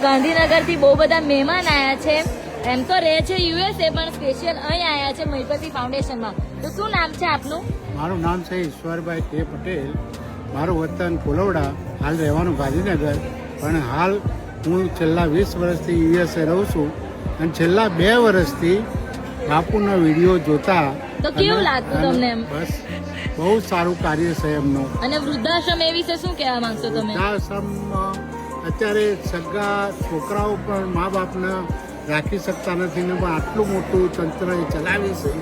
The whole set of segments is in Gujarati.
ગાંધીનગરથી બહુ બધા મહેમાન આવ્યા છે. એમ તો રહે છે યુએસએ, પણ સ્પેશિયલ અહીં આવ્યા છે મહીપતિ ફાઉન્ડેશનમાં. તો શું નામ છે આપનું? મારું નામ છે ઈશ્વરભાઈ કે પટેલ. મારું વતન કોલવડા, હાલ રહેવાનું ગાંધીનગર, પણ હાલ હું છેલ્લા 20 વર્ષથી યુએસએ રહું છું અને છેલ્લા 2 વર્ષથી બાપુનો વિડીયો જોતા. તો કેવું લાગતું તમને એમ? બસ બહુ સારું કાર્ય છે એમનું. અને વૃદ્ધાશ્રમ એ વિશે શું કહેવા માંગશો તમે? વૃદ્ધાશ્રમ અત્યારે સગા છોકરાઓ પણ મા બાપને રાખી શકતા નથી ને, પણ આટલું મોટું તંત્ર એ ચલાવી છે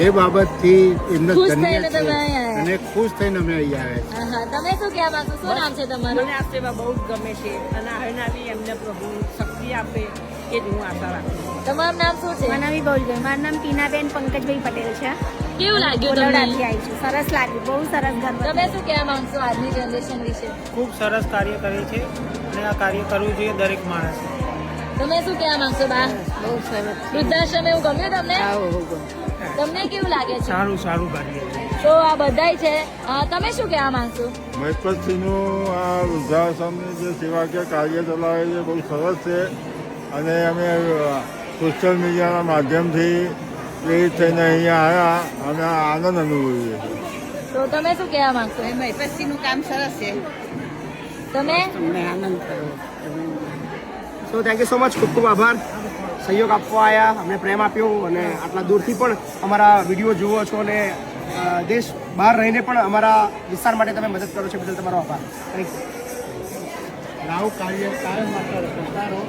એ બાબતથી એમને ખુશ ધન્ય થઈને છે તમે અહીં આવ્યા. અને ખુશ થઈને અમે અહીંયા આવ્યા છીએ. તમે શું કહેવા માંગશો? શું નામ છે તમારું? મને આ સેવા બહુ જ ગમે છે અને હવે બી એમને પ્રભુ શક્તિ આપે એ જ હું આશા રાખું છું. તમારું નામ શું છે? મને બી બહુ જ ગમ્યું. મારું નામ ટીનાબેન પંકજભાઈ પટેલ છે. કેવું લાગ્યું તમને? કોલવડાથી આવી છું. સરસ લાગ્યું, બહુ સરસ ગરબા. તમે શું કહેવા માંગશો આજની જનરેશન વિશે? ખૂબ સરસ કાર્ય કરે છે અને આ કાર્ય કરવું જોઈએ દરેક માણસ. તમે શું કહેવા માંગશો બા? બહુ સરસ. વૃદ્ધાશ્રમ એવું ગમ્યું તમને? તમને કેવું લાગે છે? સારું કાર્ય છે. તો આ બધાય છે. તમે શું કહેવા માંગશો? મહિપતસિંહનું આ વૃદ્ધાશ્રમની જે સેવાકીય કાર્ય ચલાવે છે બહુ સરસ છે અને અમે સોશિયલ મીડિયાના માધ્યમથી પ્રેરિત થઈને અહીંયા આવ્યા અને આનંદ અનુભવીએ છીએ. તો તમે શું કહેવા માંગશો? મહિપતસિંહનું કામ સરસ છે. તમે? તમને આનંદ થયો. So thank you so much. ખૂબ ખૂબ આભાર. સહયોગ આપવા આવ્યા, અમને પ્રેમ આપ્યો અને આટલા દૂરથી પણ અમારા વિડીયો જુઓ છો અને દેશ બહાર રહીને પણ અમારા વિસ્તાર માટે તમે મદદ કરો છો, બદલ તમારો આભાર. Thank you. આવું કાર્ય કાયમ માટે કરતા રહો.